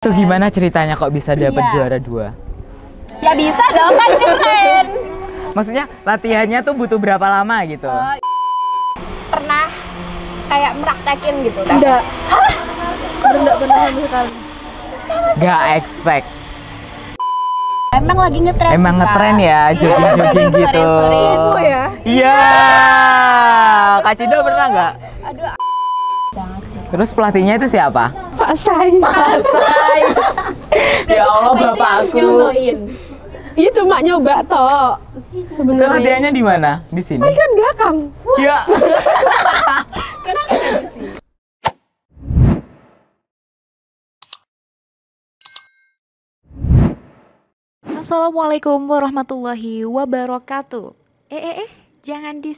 Itu gimana ceritanya kok bisa dapet juara 2? Ya bisa dong, kan keren. Maksudnya latihannya tuh butuh berapa lama gitu? Pernah kayak meraktekin gitu? Enggak. Enggak pernah sama sekali. Gak expect. Emang lagi ngetren. Emang ngetren ya, jogging-jogging gitu. Sorry ibu ya. Iya. Kak Cido pernah nggak? Aduh, banget sih. Terus pelatihnya itu siapa? Pak Say. Ya Allah, bapakku. Iya cuma nyoba toh. Itu Sebenarnya. latihannya di mana? Di sini. Kan belakang. Ya. Assalamualaikum warahmatullahi wabarakatuh. Jangan di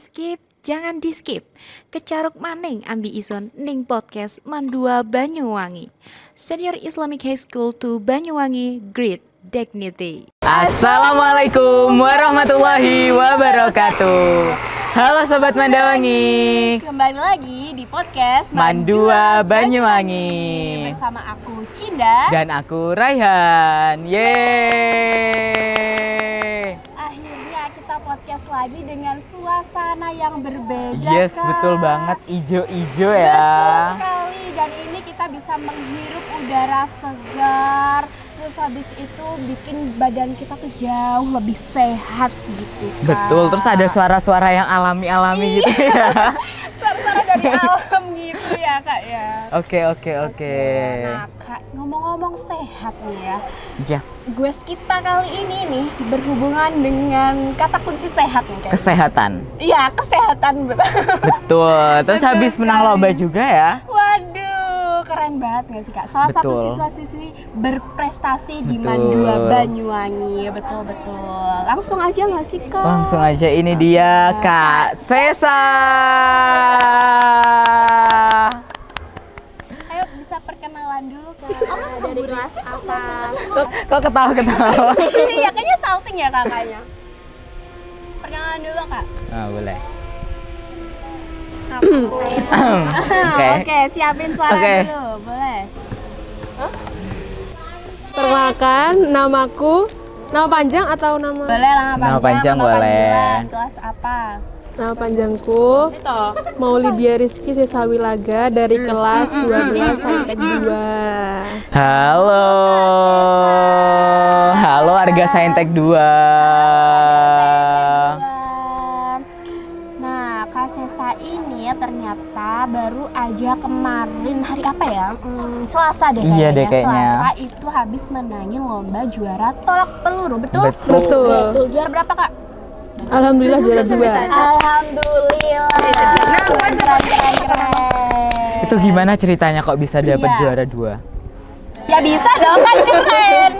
skip. Kecaruk maning ambi ison ning podcast Mandua Banyuwangi. Senior Islamic High School to Banyuwangi, Great Dignity. Assalamualaikum warahmatullahi wabarakatuh. Halo Sobat Mandawangi. Kembali lagi di podcast Mandua Banyuwangi. Bersama aku Cinda Dan aku Raihan. Yeay. Akhirnya kita podcast lagi dengan suasana yang berbeda. Yes, kan? betul banget. Ijo-ijo ya. Betul sekali. Dan ini kita bisa menghirup udara segar. Terus habis itu bikin badan kita tuh jauh lebih sehat gitu kan. Betul, terus ada suara-suara yang alami-alami gitu ya. Suara-suara dari alam gitu ya Kak ya. Oke. Nah Kak, ngomong-ngomong sehat nih ya. Yes. Quest kita kali ini nih berhubungan dengan kata kunci sehat nih Kak. Kesehatan. Iya, kesehatan betul. Betul. Terus Betul habis menang sekali. lomba juga ya. Waduh, keren banget gak sih Kak? Salah satu Betul. siswa-siswi berprestasi di Betul. Mandua Banyuwangi. Betul. Langsung aja gak sih Kak? Langsung aja ini dia Kak Sesa. Ayo bisa perkenalan dulu Kak. Dari kelas apa? Kok ketawa-ketawa? Iya, kayaknya salting ya kakaknya. Perkenalan dulu Kak. Ah, boleh. Oke, siapin suara Oke. dulu, boleh. Perkenalkan, namaku. Nama panjang atau nama? Boleh nama panjang, Nama panjang boleh. panggilan, kelas apa? Nama panjangku Maulidia Rizky Sesawilaga dari kelas 12 Saintek 2. Halo. Halo warga Saintek 2. Nah, Kak Sesa ini ternyata baru aja kemarin hari apa ya? Selasa deh Iya kayaknya. deh kayaknya. Selasa itu habis menangin lomba juara tolak peluru, betul? Betul. Betul. Juara berapa Kak? Alhamdulillah juara 2. Alhamdulillah. Keren. Itu gimana ceritanya kok bisa dapet Iya. juara 2? Ya bisa dong, kan keren.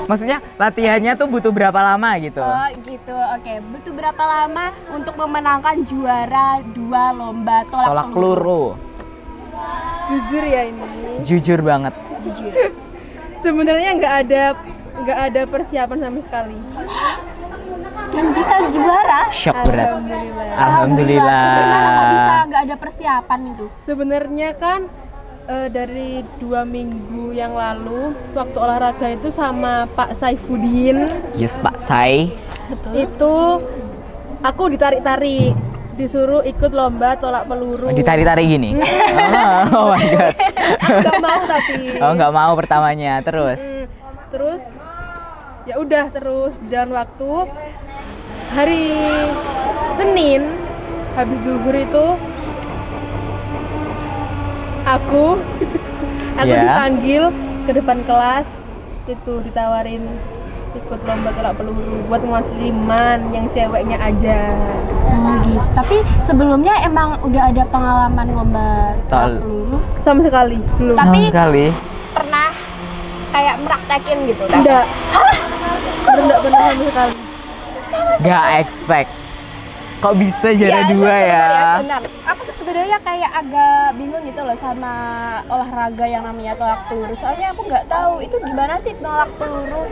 Maksudnya latihannya tuh butuh berapa lama gitu? Oh gitu, oke. Butuh berapa lama untuk memenangkan juara 2 lomba Tolak tolak peluru? peluru. Jujur ya ini. Jujur banget. Jujur. Sebenarnya nggak ada persiapan sama sekali. Dan bisa juara? Shock berat. Alhamdulillah. Alhamdulillah. Gimana kok bisa nggak ada persiapan itu? Sebenarnya kan dari 2 minggu yang lalu waktu olahraga itu sama Pak Saifuddin Yes, Pak Sai. Betul. itu aku ditarik-tarik disuruh ikut lomba tolak peluru. Ditarik-tarik gini. Oh my god. Nggak mau tapi. Oh, nggak mau pertamanya. Terus. Terus ya udah terus berjalan waktu. Hari Senin habis zuhur itu aku Ya. dipanggil ke depan kelas, itu ditawarin ikut lomba tolak peluru buat mewakili MAN yang ceweknya aja. Oh gitu. Tapi sebelumnya emang udah ada pengalaman lomba tolak Tol- peluru? Sama sekali belum. Sama Tapi- sekali. Pernah kayak meraktekin gitu? Enggak. Enggak pernah sama sekali. Gak expect. Kok bisa juara 2 ya? Sebentar. Aku tuh sebenarnya kayak agak bingung gitu loh sama olahraga yang namanya tolak peluru. Soalnya aku nggak tahu itu gimana sih tolak peluru.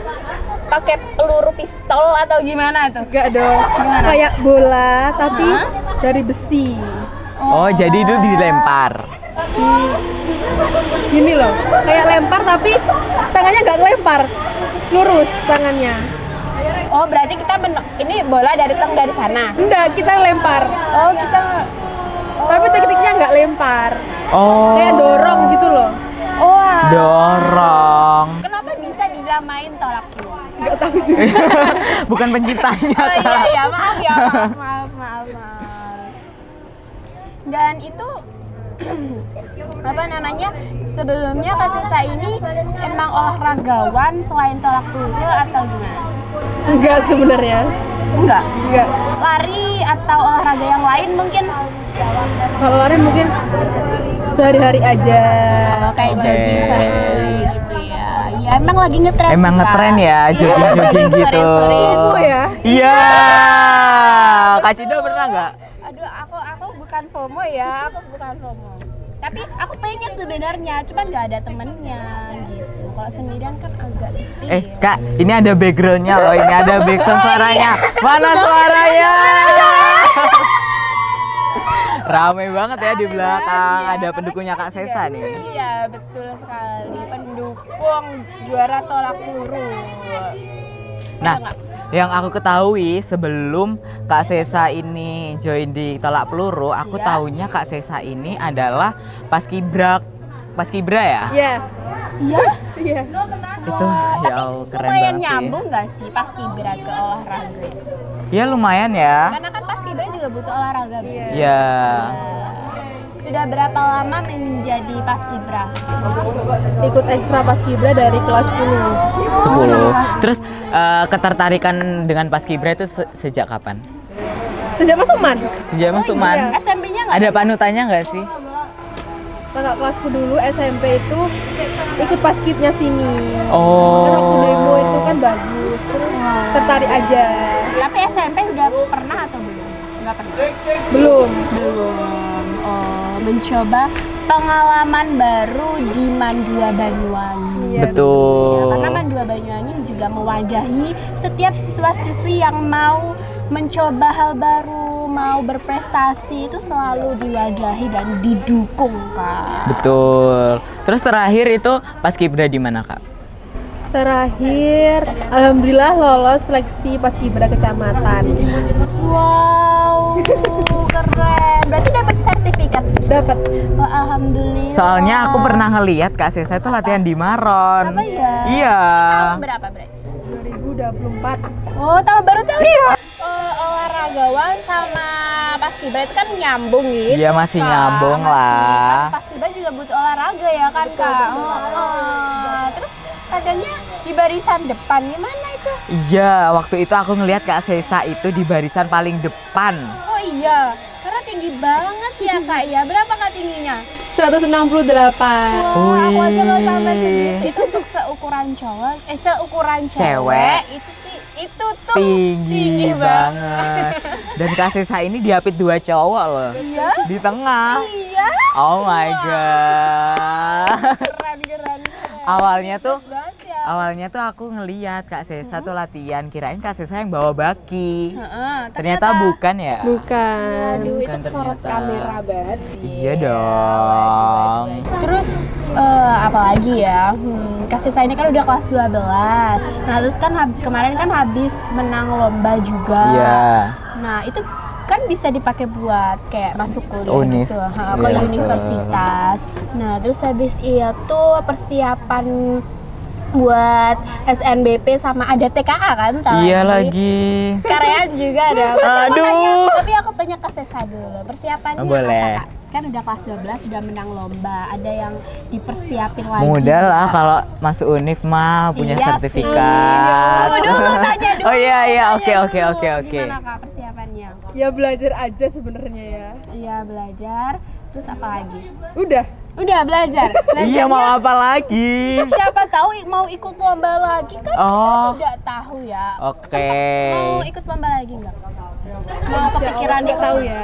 Pakai peluru pistol atau gimana tuh? Enggak dong. Gimana? Kayak bola tapi dari besi. Oh, jadi itu dilempar. gini loh, kayak lempar tapi tangannya nggak ngelempar, lurus tangannya. Oh, berarti kita ini bola datang dari sana. Enggak, kita lempar. Oh, kita Tapi tekniknya nggak lempar, Oh. kayak dorong gitu loh. oh. Dorong. Kenapa bisa dinamain tolak peluru? Nggak tahu juga. Bukan penciptanya. Oh iya Kak. iya, maaf ya, maaf. Dan itu apa namanya? Sebelumnya Kak Sesa ini emang olahragawan selain tolak peluru atau gimana? Enggak sebenarnya. Enggak. Enggak. Lari atau olahraga yang lain mungkin? Kalau lari mungkin sehari-hari aja. Oh, kayak Oke. jogging sore-sore gitu ya. Ya emang lagi ngetren Emang sih, Kak. ngetren ya, Iya, jogging-jogging gitu. sore-sore. Oh ya. Iya. Kak Cido pernah nggak? Aduh, aku bukan FOMO ya, aku bukan FOMO. Tapi aku pengen sebenarnya, cuman nggak ada temennya gitu. Kalau sendirian kan agak sepi. Kak, ini ada backgroundnya loh, ini ada background suaranya. Mana suaranya? Rame banget ya di belakang, ada pendukungnya Kak Sesa nih. Iya, betul sekali. Pendukung juara tolak peluru. Nah, Ada nggak? yang aku ketahui sebelum Kak Sesa ini join di Tolak Peluru, aku Iya. taunya Kak Sesa ini adalah paskibra ya? Iya. Iya. Iya. Itu Wah, ya tapi Allah, keren lumayan banget sih. nyambung nggak sih pas kibra ke olahraga itu? Ya lumayan ya. Karena kan pas kibra juga butuh olahraga. Bu. Ya. Sudah berapa lama menjadi paskibra? Ikut ekstra paskibra dari kelas 10. 10. Terus ketertarikan dengan paskibra itu sejak kapan? Sejak masuk man. Sejak masuk man. SMP-nya nggak? Ada panutannya nggak sih? Kakak kelasku dulu SMP itu ikut paskibnya sini. Oh. Kan waktu demo itu kan bagus, terus tertarik aja. Tapi SMP udah pernah atau belum? Nggak pernah. Belum. Belum. Oh, mencoba pengalaman baru di Mandua Banyuwangi. Iya, Betul. Ya, karena Mandua Banyuwangi juga mewadahi setiap siswa-siswi yang mau mencoba hal baru, mau berprestasi itu selalu diwadahi dan didukung, Kak. Betul. Terus terakhir itu paskibra di mana, Kak? Terakhir, alhamdulillah lolos seleksi paskibra kecamatan. Wow, keren. Berarti dapat sertifikat. Dapat. Wah, alhamdulillah. Soalnya aku pernah ngeliat Kak Sesa itu latihan di Maron. Apa ya? Iya. Tahun berapa berarti? 2024. Oh, tahun baru tahun. Iya. Olahragawan sama paskibra itu kan nyambung gitu. Iya, masih Kak. nyambung Masih. lah. Kan paskibra juga butuh olahraga ya kan, Kak. Terus katanya di barisan depan gimana itu? Iya, waktu itu aku ngeliat Kak Sesa itu di barisan paling depan. Oh iya, karena tinggi banget ya, Kak ya. Berapa Kak tingginya? 168. Wah, aku aja nggak sampai Wih. segitu. Itu untuk seukuran cowok, seukuran Cewek. cewek itu tuh Tinggi banget. Dan Kak Sesa ini diapit 2 cowok loh. Iya. Di tengah. Iya. Oh my god. Keren. Awalnya tuh Bagus banget ya. Awalnya tuh aku ngeliat Kak Sesa tuh latihan, kirain Kak Sesa yang bawa baki. Heeh, Ternyata bukan ya? Bukan. Aduh, itu Bukan kesorot ternyata. kamera banget. Iya dong. Terus apalagi ya? Kak Sesa ini kan udah kelas 12. Nah, terus kan kemarin kan habis menang lomba juga. Iya. Nah, itu kan bisa dipakai buat kayak masuk kuliah Univ. gitu, ke Iya. universitas. Nah, terus habis itu persiapan buat SNBP sama ada TKA kan? Iya lagi. Karyan juga ada. Aduh. Tapi aku tanya ke Sesa dulu. Persiapannya Boleh. apa, Kak? Kan udah kelas 12 sudah menang lomba. Ada yang dipersiapin lagi. Mudah lah nggak? kalau masuk univ mah punya Iya sih. sertifikat. Tunggu dulu, tanya dulu. Oh iya, Tanya oke. dulu. Gimana Kak persiapannya? Ya belajar aja sebenarnya ya. Iya belajar. Terus apa lagi? Udah Belajar. Iya, mau apa lagi? Siapa tahu mau ikut lomba lagi kan Oh. kita tidak tahu ya. Oke. Mau ikut lomba lagi nggak? Mau kepikiran nggak ikut? tahu ya.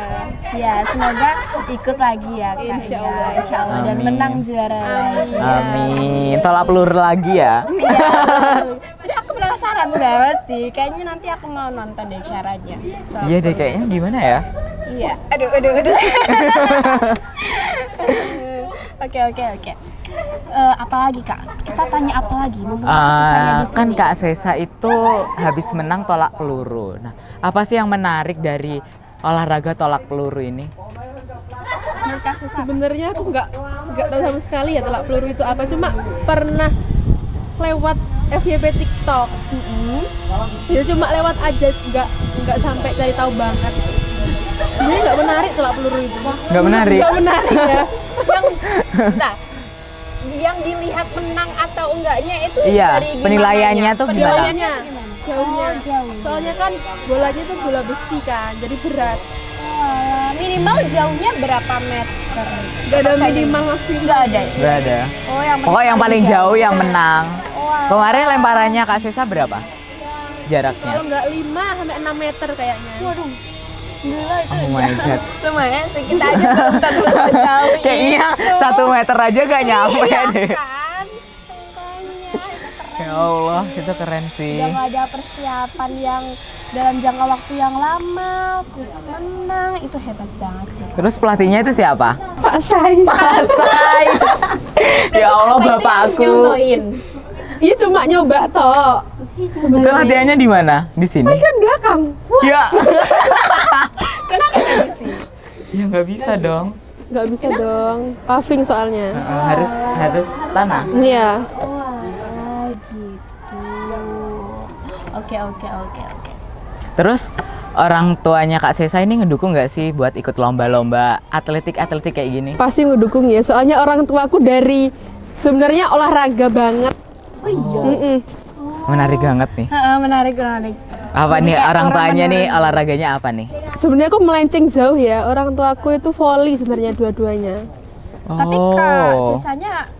Ya semoga ikut lagi ya Kak. Insya ya. Allah. Insya Allah. Dan Amin. menang juara lagi. Amin. Tolak peluru lagi ya. Iya. Sudah aku penasaran banget sih. Kayaknya nanti aku mau nonton deh caranya. Iya deh, kayaknya gimana ya? Iya. Aduh. Oke. Apalagi Kak? Kita tanya apa lagi? Mumpung aku sisanya di sini. Kan Kak Sesa itu habis menang tolak peluru. Nah, apa sih yang menarik dari olahraga tolak peluru ini? Menurut Kak Sesa. Sebenarnya aku nggak tahu sama sekali ya tolak peluru itu apa, cuma pernah lewat FYP TikTok. Itu cuma lewat aja, nggak sampai cari tahu banget. Sebenarnya nggak menarik tolak peluru itu. Nggak menarik? Nggak menarik ya. Yang dilihat menang atau enggaknya itu Iya, dari gimana? penilaiannya tuh gimana? Penilaiannya jauhnya. Oh, jauh. Soalnya kan bolanya tuh bola besi kan, jadi berat. Minimal jauhnya berapa meter? Nggak ada Apa minimal maksimal. Nggak ada. Nggak ada. Oh, yang Pokoknya yang paling jauh yang menang. Wah. Kemarin lemparannya Kak Sesa berapa? Kalau Jaraknya? nggak 5 sampai 6 meter kayaknya. Waduh. Gila itu. Oh my god. Lumayan sih, kita aja belum tentu jauh. Kayaknya 1 meter aja gak nyampe deh. Kan? Makanya. Ya Allah, itu keren sih. Udah nggak ada persiapan yang dalam jangka waktu yang lama, terus menang, itu hebat banget sih. Terus pelatihnya itu siapa? Pak Sai. Pasai. Ya Allah, bapakku. Nyontoin. Iya cuma nyoba toh. Itu latihannya di mana? Di sini? Kan belakang. Ya. Kenapa nggak sih? Ya nggak bisa dong. Nggak bisa dong. Paving soalnya. Harus tanah. Iya. Wah, gitu. Oke. Terus orang tuanya Kak Sesa ini ngedukung nggak sih buat ikut lomba-lomba atletik kayak gini? Pasti ngedukung ya. Soalnya orang tuaku dari sebenarnya olahraga banget. Oh iya. Menarik banget nih. Menarik. Apa nih kayak orang orang tuanya nih menarik. olahraganya apa nih? Sebenarnya aku melenceng jauh ya. Orang tuaku itu volley sebenarnya dua-duanya. Tapi Kak, sisanya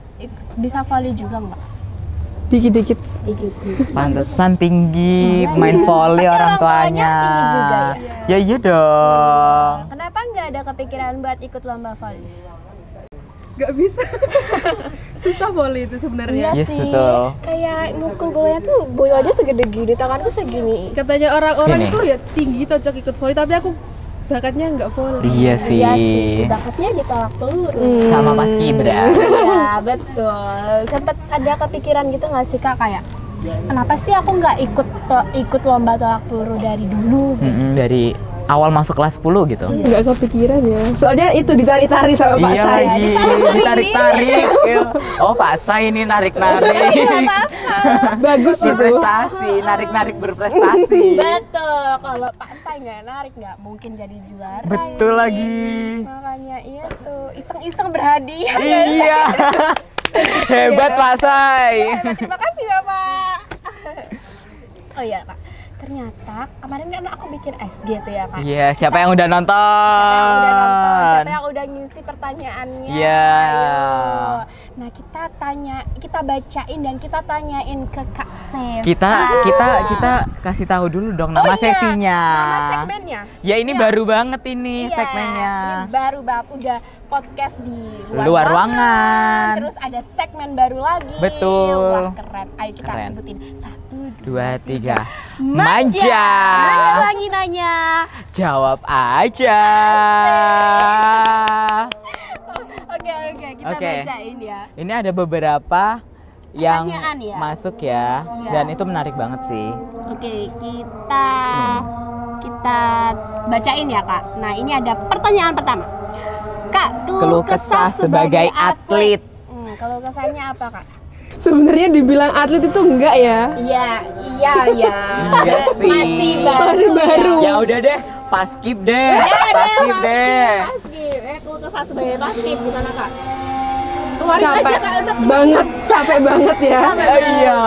bisa volley juga nggak? Dikit-dikit. Pantesan tinggi main volley Pasti orang orang tuanya tuanya. tinggi juga Ya iya dong. Kenapa nggak ada kepikiran buat ikut lomba volley? Nggak bisa. Susah volley itu sebenarnya. Yes, sih. betul. Kayak mukul bolanya tuh bola aja segede gini, tanganku segini. Katanya orang-orang Segini. itu ya tinggi cocok ikut volley, tapi aku bakatnya nggak volley. Iya sih. Iya sih, bakatnya ditolak peluru. Sama Pas Kibra. Iya, betul. Sempet ada kepikiran gitu nggak sih Kak, kayak kenapa sih aku nggak ikut lomba tolak peluru dari dulu? Dari awal masuk kelas 10 gitu. Nggak kepikiran ya. Soalnya itu ditarik-tarik sama Pak Iya Sai. lagi, ditarik-tarik. Oh Pak Sai ini narik-narik. Bagus itu. Berprestasi, narik-narik berprestasi. Betul, kalau Pak Sai nggak narik nggak mungkin jadi juara. Betul ini. lagi. Makanya iya tuh, iseng-iseng berhadiah. Iya. Hebat Pak Sai. Terima kasih Bapak. Oh iya Pak, ternyata kemarin kan aku bikin SG tuh ya Kak. Iya, siapa yang udah nonton? Siapa yang udah nonton, siapa yang udah ngisi pertanyaannya. Iya. Ayo. Nah kita bacain dan kita tanyain ke Kak Sesa. Kita kasih tahu dulu dong nama sesinya. Nama segmennya. Ya ini Iya. baru banget ini Iya, segmennya. Ini baru banget, udah podcast di Luar ruangan. Terus ada segmen baru lagi. Betul. Wah keren. Ayo kita Keren. sebutin. 1, 2, 3. Manja. Manja. Mana lagi nanya? Jawab aja. Oke, kita Oke. bacain ya. Ini ada beberapa yang Pertanyaan ya? masuk ya, Iya. dan itu menarik banget sih. Oke, kita bacain ya Kak. Nah ini ada pertanyaan pertama. Kak, Keluh kesah sebagai atlet. Keluh kesahnya apa Kak? Sebenarnya dibilang atlet itu enggak ya. Iya. Iya sih. Masih baru. Masih baru. Ya udah deh, paskib deh. Paskib deh. Paskib. Keluh kesah sebagai paskib gimana Kak? Kemarin Capek aja Kak udah banget, capek banget ya. Oh, iya.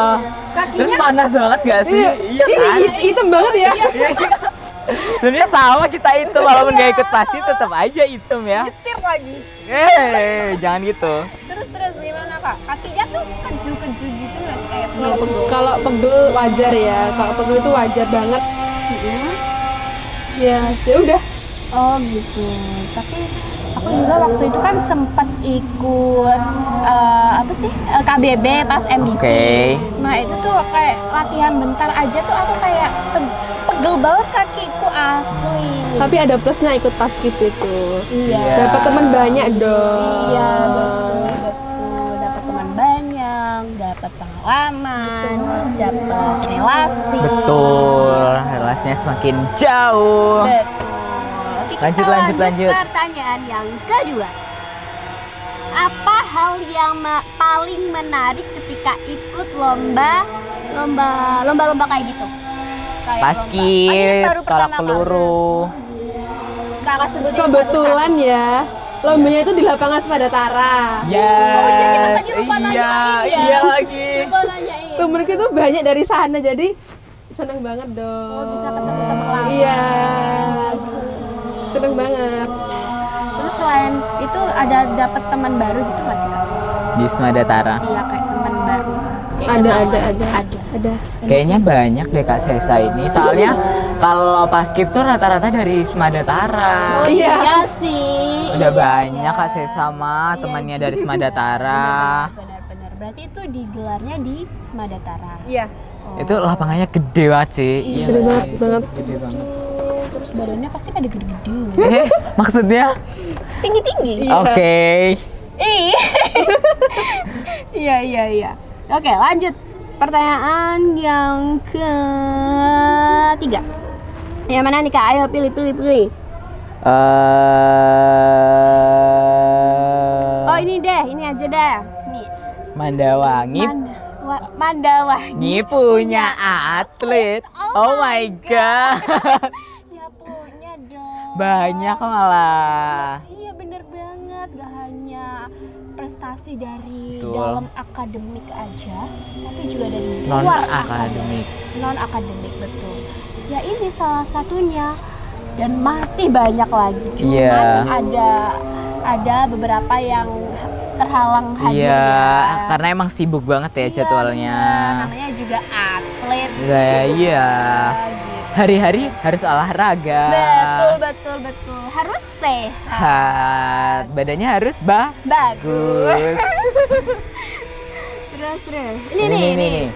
Terus kakinya panas banget gak sih? Iya kan? Hitam banget ya. Sebenarnya sama kita itu, walaupun gak ikut paskib tetap aja hitam ya. getir lagi. Jangan gitu. Terus gimana Kak? Kakinya tuh keju-keju gitu nggak sih kayak pegel-pegel? Kalau pegel wajar ya. Kalau pegel itu wajar banget. Ya udah. Oh gitu. Tapi aku juga waktu itu kan sempat ikut KBB pas MBC. Oke. Nah itu tuh kayak latihan bentar aja tuh aku kayak pegel banget kakiku. Asli. Tapi ada plusnya ikut paskib itu. Iya. Dapat teman banyak dong. Iya, betul. Dapat teman banyak, dapat pengalaman, dapat relasi. Betul, relasinya semakin jauh. Betul. Oke, Lanjut, kita lanjut. Pertanyaan yang kedua. Apa hal yang paling menarik ketika ikut lomba kayak gitu? Kayak Paskib, lomba. Oh, ini baru tolak pertama kali. peluru. Kakak sebutin Kebetulan ya, lombanya itu di lapangan Sepadatara. Yes, tadi lupa nanyain ya. iya lagi. Coba nanyain. Temenku itu banyak dari sana, jadi seneng banget dong. Oh, bisa ketemu teman lama. Iya, seneng banget. Terus selain itu ada dapat teman baru gitu nggak sih Kak? Di Sepadatara. Iya, kayak teman baru. Ada. Kayaknya banyak deh Kak Sesa ini. Soalnya kalau paskib tuh rata-rata dari Sepadatara. Oh iya sih. Udah Iya, banyak iya. Kak Sesa mah Iya, temannya iya. dari Sepadatara. Benar. Berarti itu digelarnya di Sepadatara. Iya. Itu lapangannya gede banget sih. Iya, gede banget. Gede banget. Terus badannya pasti pada gede-gede. Maksudnya? Tinggi-tinggi. Oke. Iya. Oke, lanjut. Pertanyaan yang ketiga. Yang mana nih Kak? Ayo pilih. Oh, ini aja deh. Nih. Mandawangi Mandawangi punya atlet. Oh my god. Ya punya dong. Banyak malah. Iya bener banget, gak hanya prestasi dari Betul. dalam akademik aja, tapi juga dari Non luar akademik. Non akademik, betul. Ya ini salah satunya dan masih banyak lagi. Cuman Iya. ada beberapa yang terhalang hadir Iya, ya. karena emang sibuk banget ya Iya, jadwalnya. bener. Namanya juga atlet. Iya. Gitu. Hari-hari harus olahraga. Betul. Harus sehat. Sehat. Badannya harus Bagus. bagus. Terus. Ini.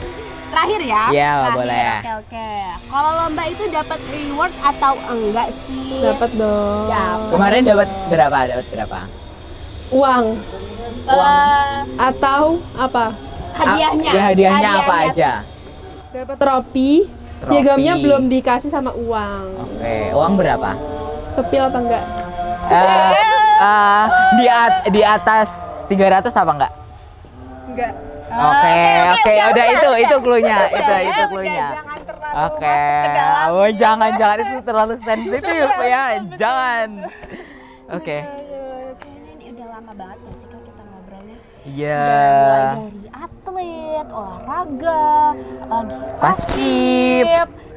Terakhir ya. Iya, Terakhir, boleh. Oke. Kalau lomba itu dapat reward atau enggak sih? Dapat dong. Dapat. Kemarin dapat berapa? Uang Eh, atau apa? hadiahnya. Ya, hadiahnya apa aja? Dapat trofi. Trofi. Piegamnya belum dikasih sama uang. Oke, uang berapa? Sepil apa enggak? Di atas 300 apa enggak? Enggak. Oke, udah itu cluenya, itu cluenya. Jangan terlalu Oke, masuk ke dalam. oh jangan itu terlalu sensitif ya, jangan. Oke, Kayaknya ini udah lama banget gak sih Kak kita ngobrolnya? iya. Mulai dari atlet, olahraga, apalagi Paskib.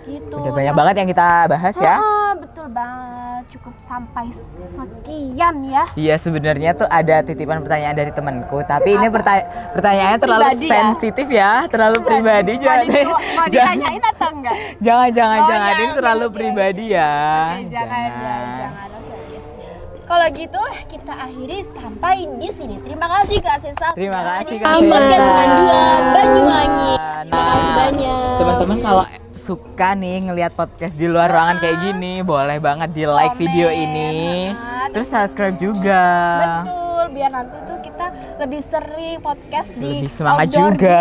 gitu. Udah banyak banget yang kita bahas ya. Betul banget. Cukup sampai sekian ya. Iya, sebenarnya tuh ada titipan pertanyaan dari temanku, tapi ini pertanyaannya terlalu Pribadi ya? sensitif ya, terlalu pribadi. Mau ditanyain atau enggak? Jangan, Oh, ya, ini terlalu oke. pribadi ya. Oke, jangan. Oke. Kalau gitu kita akhiri sampai di sini. Terima kasih Kak Sesa. Terima sudah kasih, hadir Kak di Sesa. podcast Mandua Banyuwangi. Terima kasih Nah, banyak. teman-teman kalau suka nih ngelihat podcast di luar ruangan kayak gini, boleh banget di like Komen. video ini, terus subscribe juga. Betul, biar nanti tuh kita lebih sering podcast di Lebih semangat outdoor juga.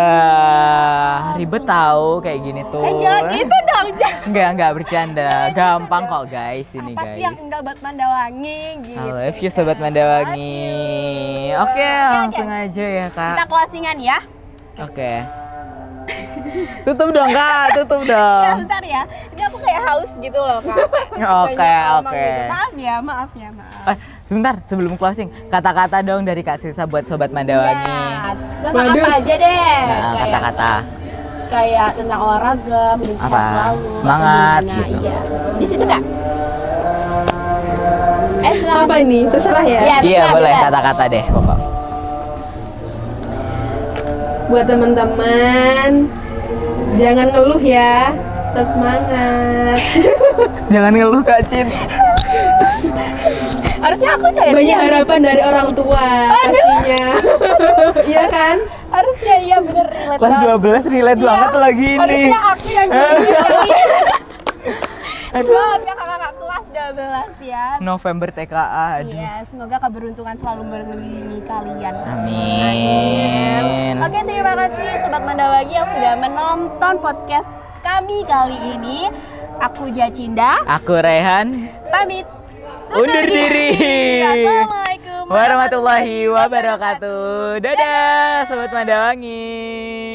gini. Ribet tahu kayak gini tuh. Jangan gitu dong, jangan. Enggak bercanda. Gampang kok guys ini Apa guys. sih yang enggak buat Mandawangi gitu. I love you sobat Mandawangi. Oke, langsung aja ya Kita Kak. closingan ya. Oke. Tutup dong Kak, tutup Ya dong. bentar ya. Ini aku kayak haus gitu loh, Kak. Oke, Banyak ngomong oke. gitu. Maaf ya. Sebentar sebelum closing, kata-kata dong dari Kak Sisa buat sobat Mandawangi. Ya, tentang apa aja deh. Nah, Kayak- kata-kata. kayak tentang olahraga, mungkin sehat Apa? selalu, atau Semangat, gimana. gitu. Iya. Di situ Kak. Silakan. Apa ini? Terserah ya. Iya, Iya terserah, boleh bebas. kata-kata deh pokok. Buat teman-teman, jangan ngeluh ya. Tetap semangat. Jangan ngeluh Kak Cin. Harusnya aku dari Banyak harapan dari orang tua pastinya. Iya kan? Harusnya iya bener relate Kelas banget. 12 relate Iya, banget lagi ini. Harusnya aku yang gini. Semangat kakak-kakak. 12 ya. November TKA. Aduh. Iya, semoga keberuntungan selalu mengelilingi kalian. Amin. Oke, terima kasih Sobat Mandawagi yang sudah menonton podcast kami kali ini. Aku Jacinda, Aku Rehan. pamit. Undur diri. Assalamualaikum Warahmatullahi wabarakatuh. Dadah, Sobat Mandawangi.